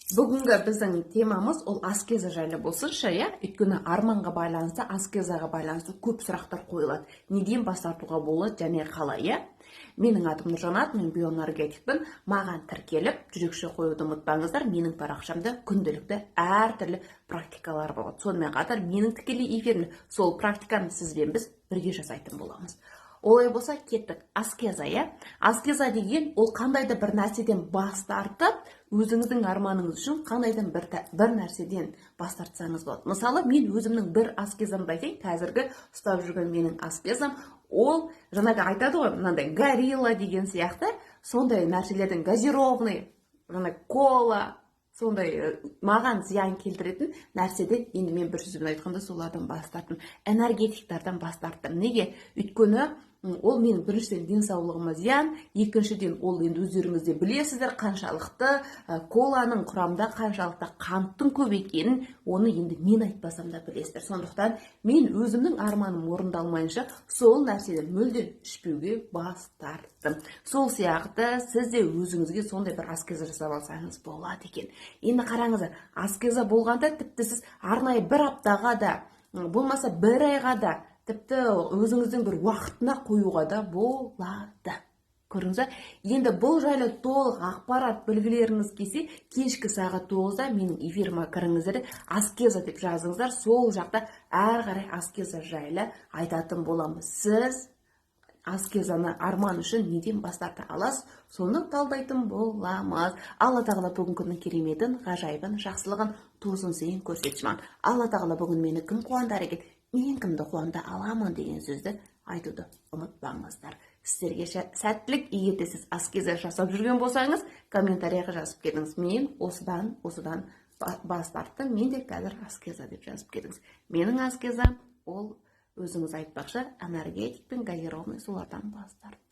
Бүгінгі біздің темамыз ол аскеза жайлы болсыншы, иә? Өйткені арманға байланысты, аскезаға байланысты көп сұрақтар қойылады. Неден бас тартуға болады және қалай, иә? Менің атым Нұржанат, мен биоэнергетикпін. Маған тіркеліп, жүрекше қоюды ұмытпаңыздар. Менің парақшамда күнделікті әртүрлі практикалар болады. Сонымен қатар менің тікелей эфирімде сол практиканы сізбен біз бірге жасайтын боламыз. Олай болса, кеттік. Аскеза, иә? Аскеза деген ол қандайды бір нәрседен бас тартып, өзіңіздің арманыңыз үшін қандайдан бір нәрседен бас тартсаңыз болады. Мысалы, мен өзімнің бір аскезамды айтайын, қазіргі ұстап жүрген менің аскезам, ол жаңағы айтады ғой, мынандай горилла деген сияқты, сондай нәрселердің газированный, кола, сондай маған зиян келтіретін нәрседен енді мен бір сөзбен айтқанда солардан бас тарттым. Энергетиктерден бас тарттым. Неге? Өйткені ол менің біріншіден денсаулығыма зиян, екіншіден ол енді өздеріңіз де білесіздер қаншалықты коланың құрамында қаншалықты қанттың көп екенін, оны енді мен айтпасам да білесіздер. Сондықтан мен өзімнің арманым орындалмайынша сол нәрседен мүлдем ішпеуге бас тарттым. Сол сияқты сіз де өзіңізге сондай бір аскеза жасап алсаңыз болады екен. Енді қараңыздар, аскеза болғанда тіпті сіз арнайы бір аптаға да, болмаса бір айға да, тіпті өзіңіздің бір уақытына қоюға да болады. Көріңіздер, енді бұл жайлы толық ақпарат білгілеріңіз келсе, кешкі сағат 9-да менің эфиріме кіріңіздер, аскеза деп жазыңыздар, сол жақта әрі қарай аскеза жайлы айтатын боламыз. Сіз аскезаны арман үшін неден бас тарта аласыз, соны талдайтын боламыз. Алла тағала бүгін күннің кереметін, ғажайыбын, жақсылығын, тосын сейін көрсетші. Алла тағала бүгін мені кім қуандар екен, мен кімді қуанда аламын деген сөзді айтуды ұмытпаңыздар. Сіздерге сәттілік. Егер де сіз аскеза жасап жүрген болсаңыз, комментарияға жазып кетіңіз. Мен осыдан бас тарттым, мен де қазір аскеза деп жазып кетіңіз. Менің аскезам ол өзіңіз айтпақшы энергетик пен газированный сулардан бас тарттым.